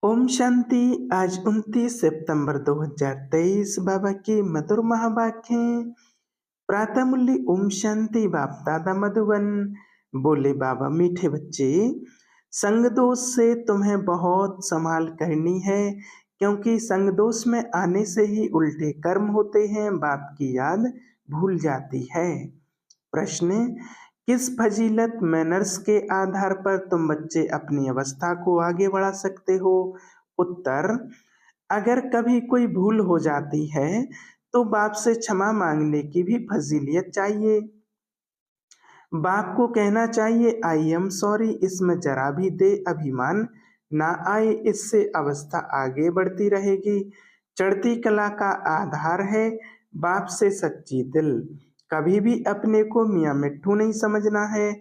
ओम शांति। आज 29 सितंबर 2023 बाबा की मधुर महावाक्य। प्रातः मूल्य ओम शांति। बाप दादा मधुबन। बोले बाबा, मीठे बच्चे, संग दोष से तुम्हें बहुत संभाल करनी है, क्योंकि संग दोष में आने से ही उल्टे कर्म होते हैं, बाप की याद भूल जाती है। प्रश्न, किस फजीलत मैनर्स के आधार पर तुम बच्चे अपनी अवस्था को आगे बढ़ा सकते हो? उत्तर, अगर कभी कोई भूल हो जाती है तो बाप से क्षमा मांगने की भी फजीलियत चाहिए। बाप को कहना चाहिए आई एम सॉरी, इसमें जरा भी दे अभिमान ना आए, इससे अवस्था आगे बढ़ती रहेगी। चढ़ती कला का आधार है बाप से सच्ची दिल। कभी भी अपने को मियाँ मिट्ठू नहीं समझना है।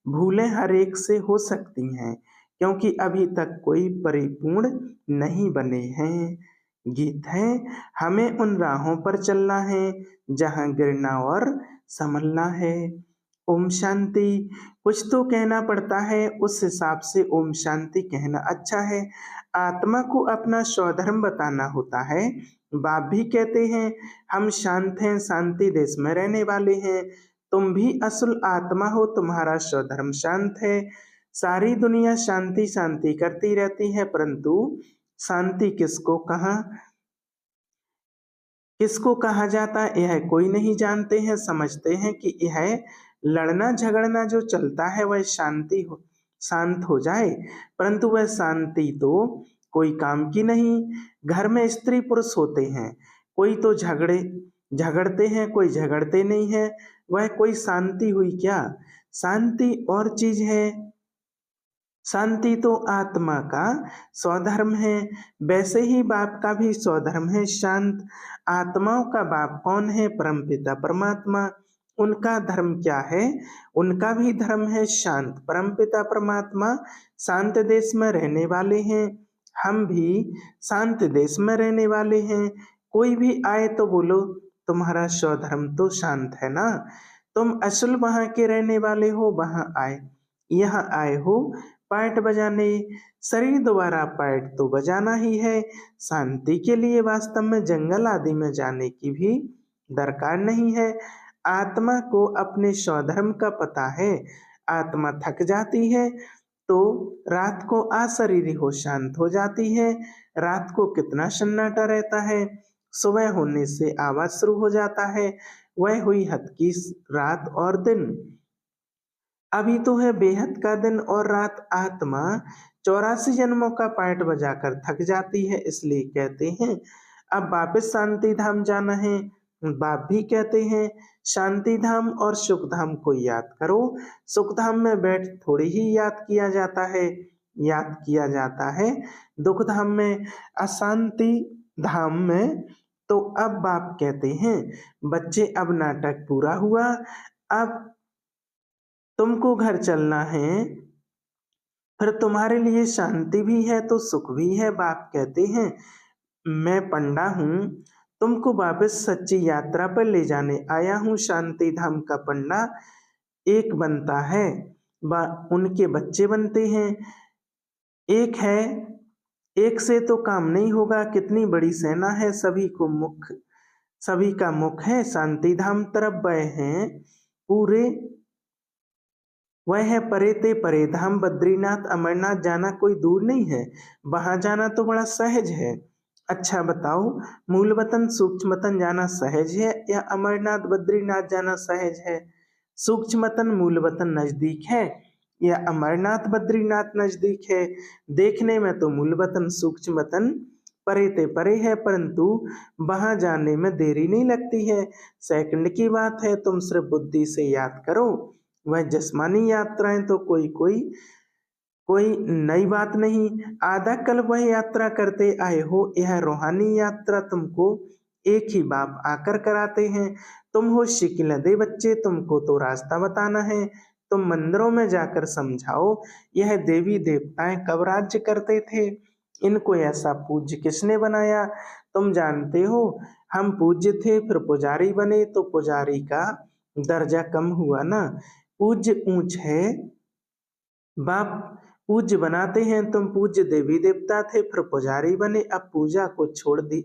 भूलें हर एक से हो सकती हैं, क्योंकि अभी तक कोई परिपूर्ण नहीं बने हैं। गीत है, हमें उन राहों पर चलना है जहाँ गिरना और संभलना है। ओम शांति। कुछ तो कहना पड़ता है, उस हिसाब से ओम शांति कहना अच्छा है। आत्मा को अपना स्वधर्म बताना होता है। बाप भी कहते हैं हम शांत हैं, शांति देश में रहने वाले हैं। तुम भी असल आत्मा हो, तुम्हारा स्वधर्म शांत है। सारी दुनिया शांति शांति करती रहती है, परंतु शांति किसको कहा जाता है यह कोई नहीं जानते हैं। समझते हैं कि यह लड़ना झगड़ना जो चलता है वह शांत हो जाए, परंतु वह शांति तो कोई काम की नहीं। घर में स्त्री पुरुष होते हैं, कोई तो झगड़ते हैं, कोई झगड़ते नहीं है, वह कोई शांति हुई क्या? शांति और चीज है। शांति तो आत्मा का स्वधर्म है, वैसे ही बाप का भी स्वधर्म है शांत। आत्माओं का बाप कौन है? परमपिता परमात्मा। उनका धर्म क्या है? उनका भी धर्म है शांत। परमपिता परमात्मा शांत देश में रहने वाले हैं, हम भी शांत देश में रहने वाले हैं। कोई भी आए तो बोलो तुम्हारा स्वधर्म तो शांत है ना, तुम असल वहां के रहने वाले हो, यहाँ आए हो पार्ट बजाने। शरीर द्वारा पार्ट तो बजाना ही है, शांति के लिए वास्तव में जंगल आदि में जाने की भी दरकार नहीं है। आत्मा को अपने स्वधर्म का पता है। आत्मा थक जाती है तो रात को अशरीरी हो शांत हो जाती है। रात को कितना सन्नाटा रहता है, सुबह होने से आवाज शुरू हो जाता है। वह हुई हद की रात और दिन। अभी तो है बेहद का दिन और रात। आत्मा 84 जन्मों का पार्ट बजाकर थक जाती है, इसलिए कहते हैं अब वापस शांति धाम जाना है। बाप भी कहते हैं शांति धाम और सुख धाम को याद करो। सुख धाम में बैठ थोड़ी ही याद किया जाता है दुख धाम में, अशांति धाम में। तो अब बाप कहते हैं बच्चे, अब नाटक पूरा हुआ, अब तुमको घर चलना है, फिर तुम्हारे लिए शांति भी है तो सुख भी है। बाप कहते हैं मैं पंडा हूँ, तुमको वापस सच्ची यात्रा पर ले जाने आया हूँ। शांति धाम का पंडा एक बनता है, उनके बच्चे बनते हैं। एक से तो काम नहीं होगा, कितनी बड़ी सेना है, सभी का मुख है शांति धाम तरफ गए हैं पूरे। वह है परे ते परे धाम। बद्रीनाथ अमरनाथ जाना कोई दूर नहीं है, वहां जाना तो बड़ा सहज है। अच्छा बताओ, मूल वतन सूक्ष्म वतन जाना सहज है या अमरनाथ बद्रीनाथ जाना सहज है? सूक्ष्म वतन मूल वतन नजदीक है या अमरनाथ बद्रीनाथ नजदीक है? देखने में तो मूल वतन सूक्ष्म वतन परे ते परे है, परंतु वहां जाने में देरी नहीं लगती है, सेकंड की बात है। तुम सिर्फ बुद्धि से याद करो। वह जिस्मानी यात्राएं तो कोई नई बात नहीं, आधा कल वह यात्रा करते आए हो। यह रूहानी यात्रा तुमको एक ही बाप आकर कराते हैं। तुम हो शिकिलदे बच्चे, तुमको तो रास्ता बताना है। तुम मंदिरों में जाकर समझाओ यह देवी देवताएं कब राज्य करते थे, इनको ऐसा पूज्य किसने बनाया? तुम जानते हो हम पूज्य थे, फिर पुजारी बने तो पुजारी का दर्जा कम हुआ ना। पूज्य ऊंच है, बाप पूज्य बनाते हैं। तुम पूज्य देवी देवता थे, फिर पुजारी बने, अब पूजा को छोड़ दी,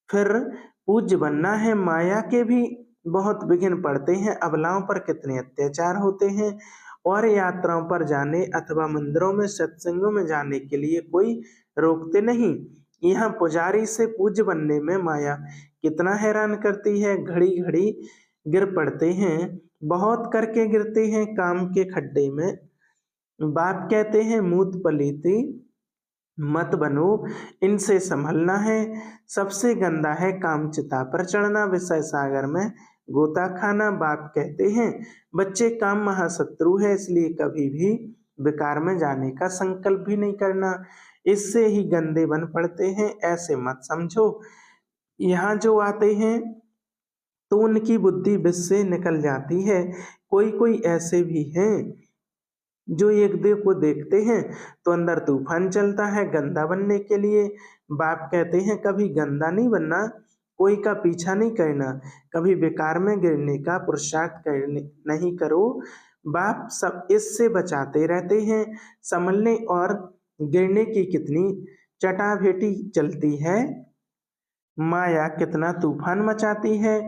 फिर पूज्य बनना है। माया के भी बहुत विघ्न पड़ते हैं, अबलाओं पर कितने अत्याचार होते हैं। और यात्राओं पर जाने अथवा मंदिरों में सत्संगों में जाने के लिए कोई रोकते नहीं। यहाँ पुजारी से पूज्य बनने में माया कितना हैरान करती है। घड़ी घड़ी गिर पड़ते हैं, बहुत करके गिरते हैं काम के खड्डे में। बाप कहते हैं मूत पलीती मत बनो, इनसे संभलना है। सबसे गंदा है कामचिता पर चढ़ना, विषय सागर में गोता खाना। बाप कहते हैं बच्चे काम महाशत्रु है, इसलिए कभी भी विकार में जाने का संकल्प भी नहीं करना, इससे ही गंदे बन पड़ते हैं, ऐसे मत समझो। यहाँ जो आते हैं तो उनकी बुद्धि विष से निकल जाती है। कोई कोई ऐसे भी हैं जो एक देव को देखते हैं तो अंदर तूफान चलता है गंदा बनने के लिए। बाप कहते हैं कभी गंदा नहीं बनना, कोई का पीछा नहीं करना, कभी बेकार में गिरने का पुरुषार्थ करने नहीं करो। बाप सब इससे बचाते रहते हैं। संभलने और गिरने की कितनी चटाभेटी चलती है। माया कितना तूफान मचाती है।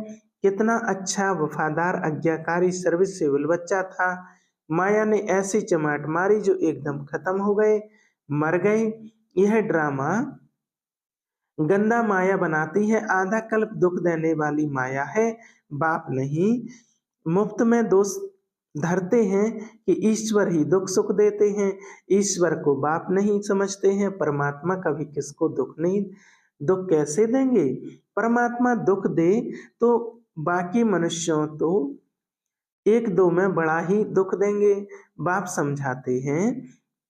कितना अच्छा वफादार आज्ञाकारी सर्विसेबल बच्चा था, माया ने ऐसी चमाट मारी जो एकदम खत्म हो गए, मर गए। यह ड्रामा गंदा माया बनाती है, आधा कल्प दुख देने वाली माया है। बाप नहीं मुफ्त में दोष धरते हैं कि ईश्वर ही दुख सुख देते हैं। ईश्वर को बाप नहीं समझते हैं। परमात्मा कभी किसको दुख नहीं, दुख कैसे देंगे। परमात्मा दुख दे तो बाकी मनुष्यों तो एक दो में बड़ा ही दुख देंगे। बाप समझाते हैं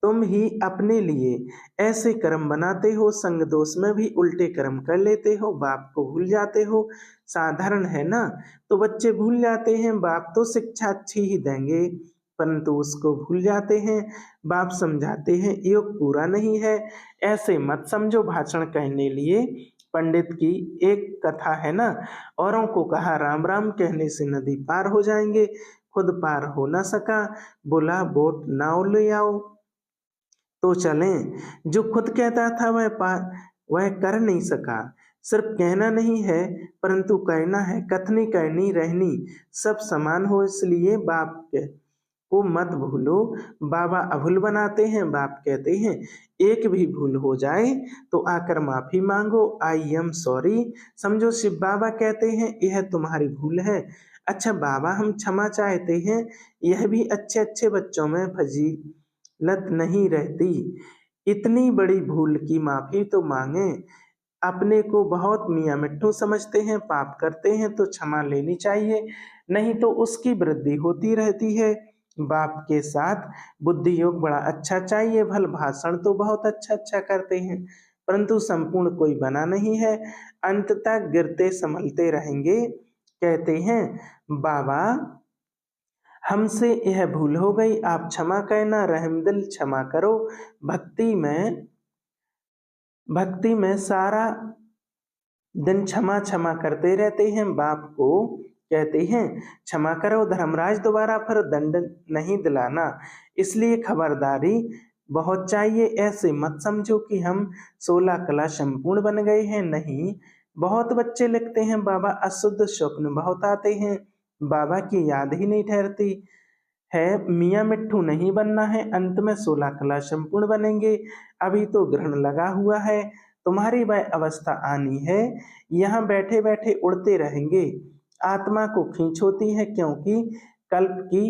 तुम ही अपने लिए ऐसे कर्म बनाते हो, संग दोष में भी उल्टे कर्म कर लेते हो, बाप को भूल जाते हो। साधारण है ना, तो बच्चे भूल जाते हैं। बाप तो शिक्षा अच्छी ही देंगे परंतु उसको भूल जाते हैं। बाप समझाते हैं योग पूरा नहीं है, ऐसे मत समझो। भाषण कहने लिए पंडित की एक कथा है ना, औरों को कहा राम राम कहने से नदी पार हो जाएंगे, खुद पार हो ना सका, बोला बोट नाव ले आओ तो चलें। जो खुद कहता था वह कर नहीं सका। सिर्फ कहना नहीं है परंतु करना है, कथनी करनी रहनी सब समान हो, इसलिए बाप को मत भूलो। बाबा अभूल बनाते हैं। बाप कहते हैं एक भी भूल हो जाए तो आकर माफी मांगो, आई एम सॉरी समझो। शिव बाबा कहते हैं यह तुम्हारी भूल है। अच्छा बाबा हम क्षमा चाहते हैं, यह भी अच्छे अच्छे बच्चों में फजीलत नहीं रहती। इतनी बड़ी भूल की माफी तो मांगे। अपने को बहुत मियाँ मिट्ठू समझते हैं, पाप करते हैं तो क्षमा लेनी चाहिए, नहीं तो उसकी वृद्धि होती रहती है। बाप के साथ बुद्धि योग बड़ा अच्छा चाहिए। भल भाषण तो बहुत अच्छा अच्छा करते हैं परंतु संपूर्ण कोई बना नहीं है, अंत तक गिरते संभलते रहेंगे। कहते हैं बाबा हमसे यह भूल हो गई, आप क्षमा करना, रहमदिल क्षमा करो। भक्ति में सारा दिन क्षमा क्षमा करते रहते हैं। बाप को कहते हैं क्षमा करो धर्मराज, दोबारा फिर दंड नहीं दिलाना, इसलिए खबरदारी बहुत चाहिए। ऐसे मत समझो कि हम 16 कला संपूर्ण बन गए हैं, नहीं। बहुत बच्चे लिखते हैं बाबा अशुद्ध स्वप्न बहुत आते हैं, बाबा की याद ही नहीं ठहरती है। मियाँ मिट्ठू नहीं बनना है, अंत में 16 कला संपूर्ण बनेंगे। अभी तो ग्रहण लगा हुआ है, तुम्हारी वह अवस्था आनी है, यहाँ बैठे बैठे उड़ते रहेंगे। आत्मा को खींच होती है क्योंकि कल्प की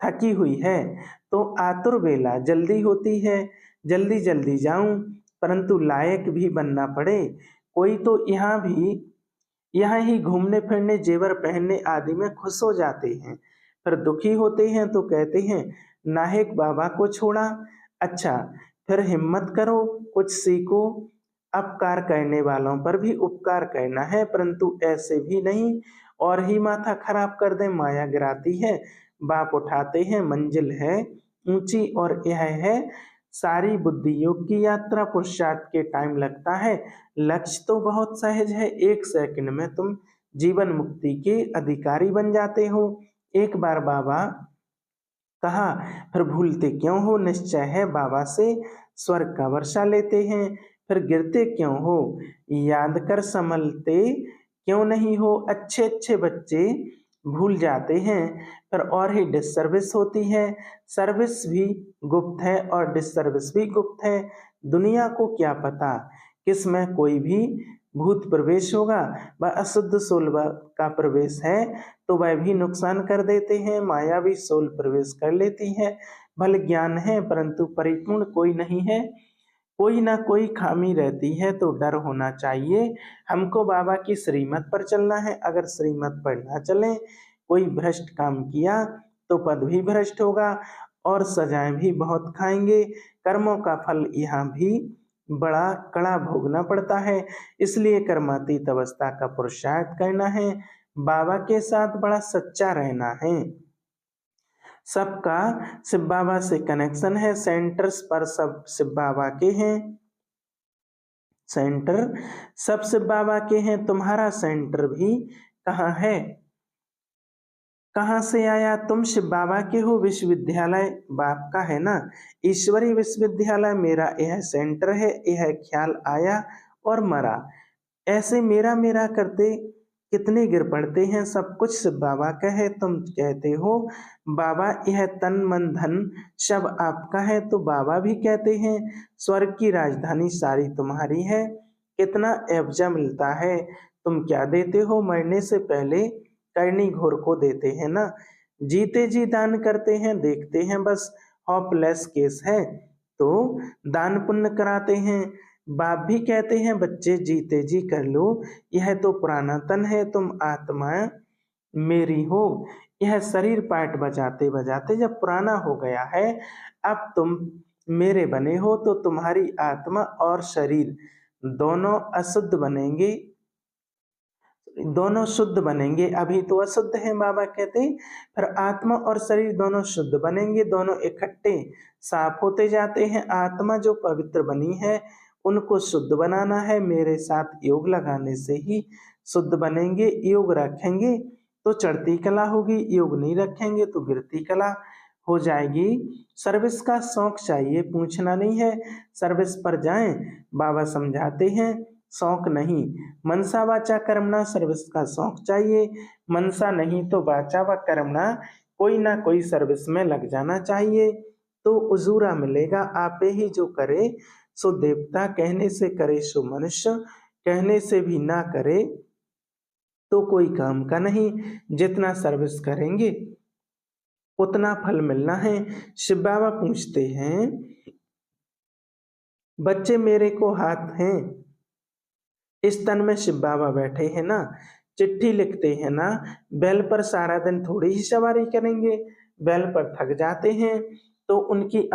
थकी हुई है, तो आतुर बेला जल्दी होती है, जल्दी जल्दी जाऊं परंतु लायक भी बनना पड़े। कोई तो यहाँ ही घूमने फिरने जेवर पहनने आदि में खुश हो जाते हैं, फिर दुखी होते हैं तो कहते हैं नाहिक बाबा को छोड़ा। अच्छा फिर हिम्मत करो, कुछ सीखो। अपकार करने वालों पर भी उपकार करना है परंतु ऐसे भी नहीं और ही माथा खराब कर दे, माया गिराती है। बाप उठाते हैं, मंजिल है ऊंची और यह है सारी बुद्धि योग की यात्रा। पुरुषार्थ के टाइम लगता है, लक्ष्य तो बहुत सहज है, 1 सेकंड में तुम जीवन मुक्ति के अधिकारी बन जाते हो। एक बार बाबा कहा, फिर भूलते क्यों हो, निश्चय है बाबा से स्वर्ग का वर्षा लेते हैं। फिर गिरते क्यों हो, याद कर संभलते क्यों नहीं हो। अच्छे अच्छे बच्चे भूल जाते हैं, फिर और ही डिससर्विस होती है। सर्विस भी गुप्त है और डिससर्विस भी गुप्त है। दुनिया को क्या पता किस में कोई भी भूत प्रवेश होगा। वह अशुद्ध सोल का प्रवेश है तो वह भी नुकसान कर देते हैं। माया भी सोल प्रवेश कर लेती है। भले ज्ञान है परंतु परिपूर्ण कोई नहीं है। कोई ना कोई खामी रहती है तो डर होना चाहिए। हमको बाबा की श्रीमत पर चलना है। अगर श्रीमत पर ना चलें, कोई भ्रष्ट काम किया तो पद भी भ्रष्ट होगा और सजाएं भी बहुत खाएंगे। कर्मों का फल यहाँ भी बड़ा कड़ा भोगना पड़ता है। इसलिए कर्मातीत अवस्था का पुरुषार्थ करना है। बाबा के साथ बड़ा सच्चा रहना है। सबका शिव बाबा से कनेक्शन है। सेंटर्स पर सब शिव बाबा के हैं। सेंटर सब शिव बाबा के हैं। तुम्हारा सेंटर भी कहाँ है, कहाँ से आया? तुम शिव बाबा के हो। विश्वविद्यालय बाप का है ना। ईश्वरी विश्वविद्यालय मेरा यह सेंटर है। यह ख्याल आया और मरा। ऐसे मेरा मेरा करते कितने गिर पड़ते हैं। सब कुछ शिव बाबा का है। तुम कहते हो बाबा यह तन मन धन सब आपका है, तो बाबा भी कहते हैं स्वर्ग की राजधानी सारी तुम्हारी है। कितना एवजा मिलता है। तुम क्या देते हो? मरने से पहले करनी घोर को देते हैं ना। जीते जी दान करते हैं, देखते हैं बस हॉपलेस केस है तो दान पुण्य कराते हैं। बाप भी कहते हैं बच्चे जीते जी कर लो, यह तो पुराना तन है, तुम आत्मा मेरी हो। यह शरीर पाठ बजाते बजाते जब पुराना हो गया है, अब तुम मेरे बने हो तो तुम्हारी आत्मा और शरीर दोनों अशुद्ध बनेंगे, दोनों शुद्ध बनेंगे। अभी तो अशुद्ध है बाबा कहते, फिर आत्मा और शरीर दोनों शुद्ध बनेंगे। दोनों इकट्ठे साफ होते जाते हैं। आत्मा जो पवित्र बनी है उनको शुद्ध बनाना है। मेरे साथ योग लगाने से ही शुद्ध बनेंगे। योग रखेंगे तो चढ़ती कला होगी, योग नहीं रखेंगे तो गिरती कला हो जाएगी। सर्विस का शौक चाहिए, पूछना नहीं है। सर्विस पर जाएं, बाबा समझाते हैं शौक नहीं। मनसा वाचा कर्मणा सर्विस का शौक चाहिए। मनसा नहीं तो वाचा व कर्मणा कोई ना कोई सर्विस में लग जाना चाहिए तो उजूरा मिलेगा। आपे ही जो करे सो देवता, कहने से करे सो मनुष्य, कहने से भी ना करे तो कोई काम का नहीं। जितना सर्विस करेंगे उतना फल मिलना है। शिव बाबा पूछते हैं बच्चे मेरे को हाथ हैं, इस तन में शिव बाबा बैठे हैं ना, चिट्ठी लिखते हैं ना, बैल पर सारा दिन थोड़ी ही सवारी करेंगे। बैल पर थक जाते हैं तो उनकी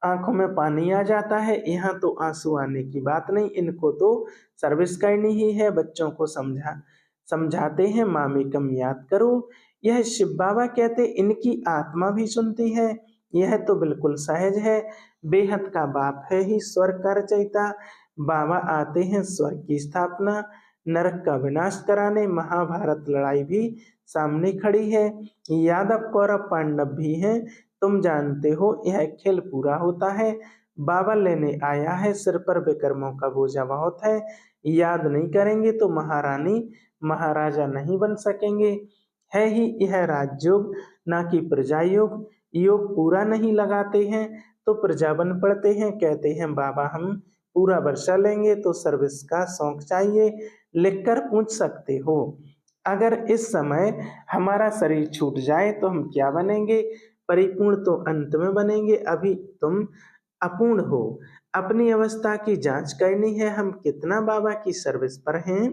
आंखों में पानी आ जाता है। यहाँ तो आंसू आने की बात नहीं, इनको तो सर्विस करनी ही है। बच्चों को समझाते हैं मामेकम याद करो। यह शिव बाबा कहते इनकी आत्मा भी सुनती है। यह तो बिल्कुल सहज है। बेहद का बाप है ही स्वर्ग का रचयिता। बाबा आते हैं स्वर्ग की स्थापना, नरक का विनाश कराने। महाभारत लड़ाई भी सामने खड़ी है। यादव कौरव पांडव भी हैं। तुम जानते हो यह खेल पूरा होता है। बाबा लेने आया है, सिर पर विक्रमों का बोझा बहुत है। याद नहीं करेंगे तो महारानी महाराजा नहीं बन सकेंगे। है ही यह राजयोग ना कि प्रजा योग। योग पूरा नहीं लगाते हैं तो प्रजा बन पड़ते हैं। कहते हैं बाबा हम पूरा वर्षा लेंगे तो सर्विस का शौक चाहिए। लिखकर पूछ सकते हो अगर इस समय हमारा शरीर छूट जाए तो हम क्या बनेंगे? परिपूर्ण तो अंत में बनेंगे। अभी तुम अपूर्ण हो। अपनी अवस्था की जांच करनी है। हम कितना बाबा की सर्विस पर हैं,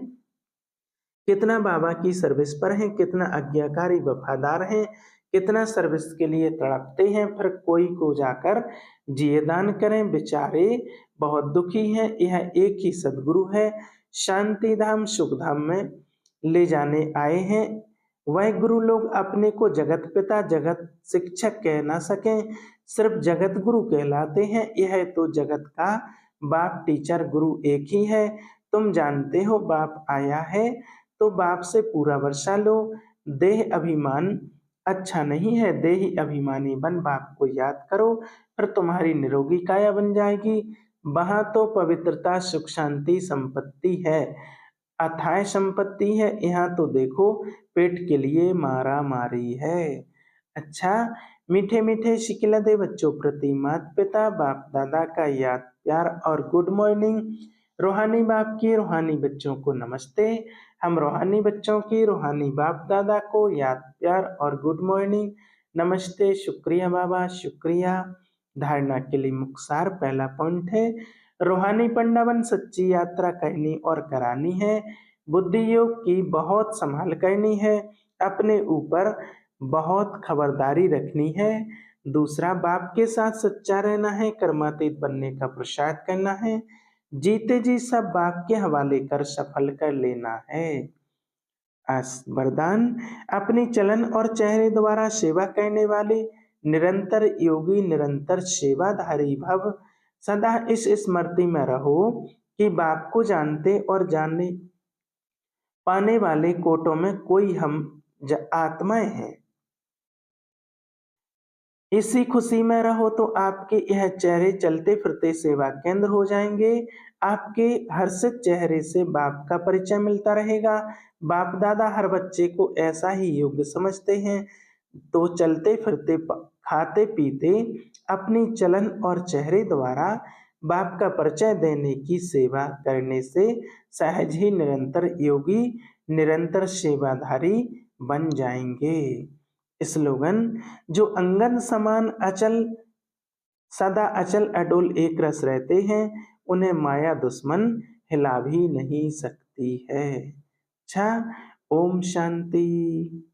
कितना बाबा की सर्विस पर हैं, कितना आज्ञाकारी वफादार हैं, कितना सर्विस के लिए तड़पते हैं। फिर कोई को जाकर जिये दान करें। बेचारे बहुत दुखी हैं। यह एक ही सदगुरु है, शांति धाम सुख धाम में ले जाने आए हैं। वह गुरु लोग अपने को जगत पिता जगत शिक्षक कह ना सकें, सिर्फ जगत गुरु कहलाते हैं। यह तो जगत का बाप टीचर गुरु एक ही है। तुम जानते हो बाप आया है तो बाप से पूरा वर्षा लो। देह अभिमान अच्छा नहीं है। देही अभिमानी बन बाप को याद करो, फिर तुम्हारी निरोगी काया बन जाएगी। वहां तो पवित्रता, सुख, शांति, संपत्ति है, अथाह संपत्ति है। यहाँ तो देखो पेट के लिए मारा मारी है। अच्छा, मीठे मीठे शिकलदे बच्चों प्रति माता पिता बाप दादा का याद प्यार और गुड मॉर्निंग। रूहानी बाप की रूहानी बच्चों को नमस्ते। हम रूहानी बच्चों की रूहानी बाप दादा को याद प्यार और गुड मॉर्निंग, नमस्ते, शुक्रिया बाबा, शुक्रिया। धारणा के लिए मुख्तार पहला पॉइंट है, रूहानी पंडावन सच्ची यात्रा करनी और करानी है। बुद्धि योग की बहुत संभाल करनी है, अपने ऊपर बहुत खबरदारी रखनी है। दूसरा, बाप के साथ सच्चा रहना है, कर्मातीत बनने का पुरुषार्थ करना है, जीते जी सब बाप के हवाले कर सफल कर लेना है। वरदान, अपनी चलन और चेहरे द्वारा सेवा करने वाले निरंतर योगी, निरंतर सेवाधारी भव। सदा इस स्मृति में रहो कि बाप को जानते और जानने पाने वाले कोटों में कोई हम आत्माएं हैं। इसी खुशी में रहो तो आपके यह चेहरे चलते फिरते सेवा केंद्र हो जाएंगे। आपके हर्षित चेहरे से बाप का परिचय मिलता रहेगा। बाप दादा हर बच्चे को ऐसा ही योग्य समझते हैं, तो चलते फिरते खाते पीते अपनी चलन और चेहरे द्वारा बाप का परिचय देने की सेवा करने से सहज ही निरंतर योगी, निरंतर सेवाधारी बन जाएंगे। स्लोगन, जो अंगद समान अचल, सदा अचल अडोल एक रस रहते हैं, उन्हें माया दुश्मन हिला भी नहीं सकती है। अच्छा, ओम शांति।